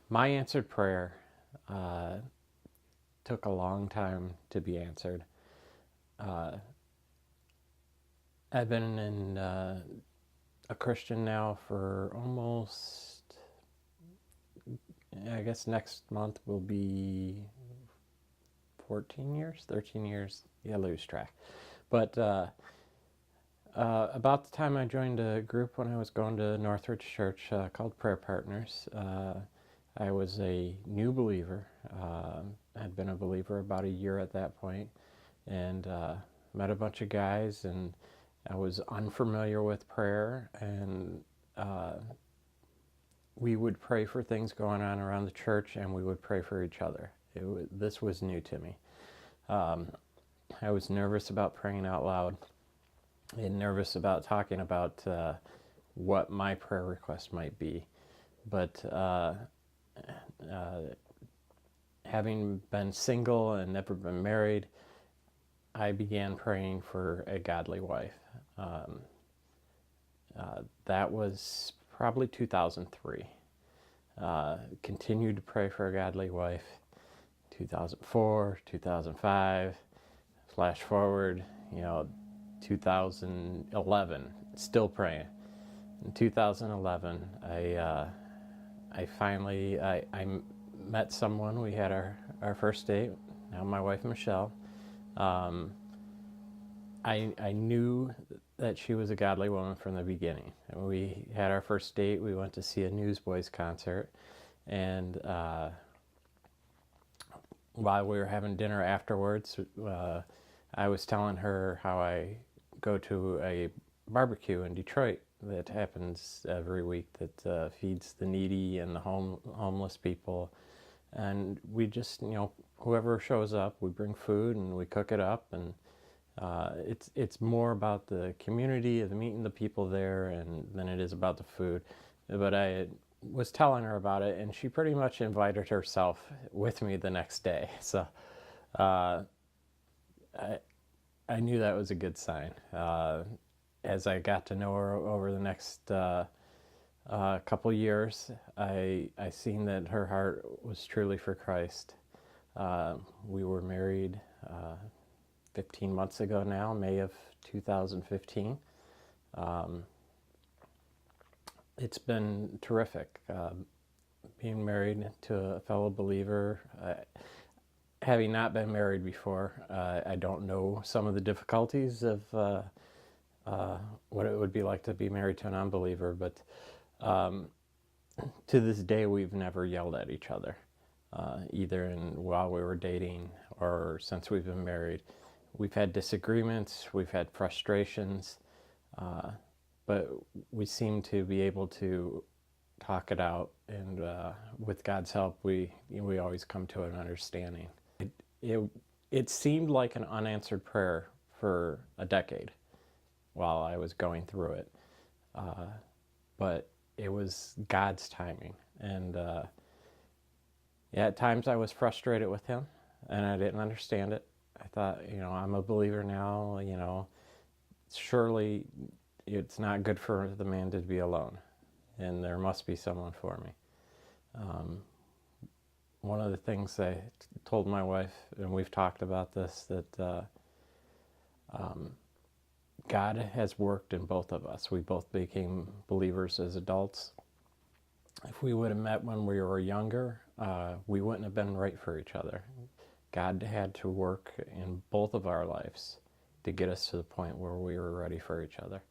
My answered prayer took a long time to be answered. Uh, I've been a Christian now for almost, I guess next month will be 14 years, 13 years. Yeah, I lose track. But about the time I joined a group when I was going to Northridge Church called Prayer Partners, I was a new believer. I'd been a believer about a year at that point, and met a bunch of guys, and I was unfamiliar with prayer, and we would pray for things going on around the church, and we would pray for each other. This was new to me. I was nervous about praying out loud, and nervous about talking about what my prayer request might be. But having been single and never been married, I began praying for a godly wife. That was probably 2003. Continued to pray for a godly wife. 2004, 2005, flash forward, 2011, still praying. In 2011, I finally met someone. We had our first date. Now my wife Michelle. I knew that she was a godly woman from the beginning. We had our first date. We went to see a Newsboys concert, and while we were having dinner afterwards, I was telling her how I go to a barbecue in Detroit that happens every week that feeds the needy and the homeless people. And we just, whoever shows up, we bring food and we cook it up. And it's more about the community, of meeting the people there, and than it is about the food. But I was telling her about it, and she pretty much invited herself with me the next day. So I knew that was a good sign. As I got to know her over the next couple years, I seen that her heart was truly for Christ. We were married 15 months ago now, May of 2015. It's been terrific being married to a fellow believer. Having not been married before, I don't know some of the difficulties of what it would be like to be married to an unbeliever, but to this day we've never yelled at each other, either while we were dating or since we've been married. We've had disagreements, we've had frustrations, but we seem to be able to talk it out, and with God's help, we always come to an understanding. It seemed like an unanswered prayer for a decade while I was going through it, but it was God's timing, and at times I was frustrated with Him, and I didn't understand it. I thought, I'm a believer now, surely it's not good for the man to be alone, and there must be someone for me. One of the things I told my wife, and we've talked about this, that God has worked in both of us. We both became believers as adults. If we would have met when we were younger, we wouldn't have been right for each other. God had to work in both of our lives to get us to the point where we were ready for each other.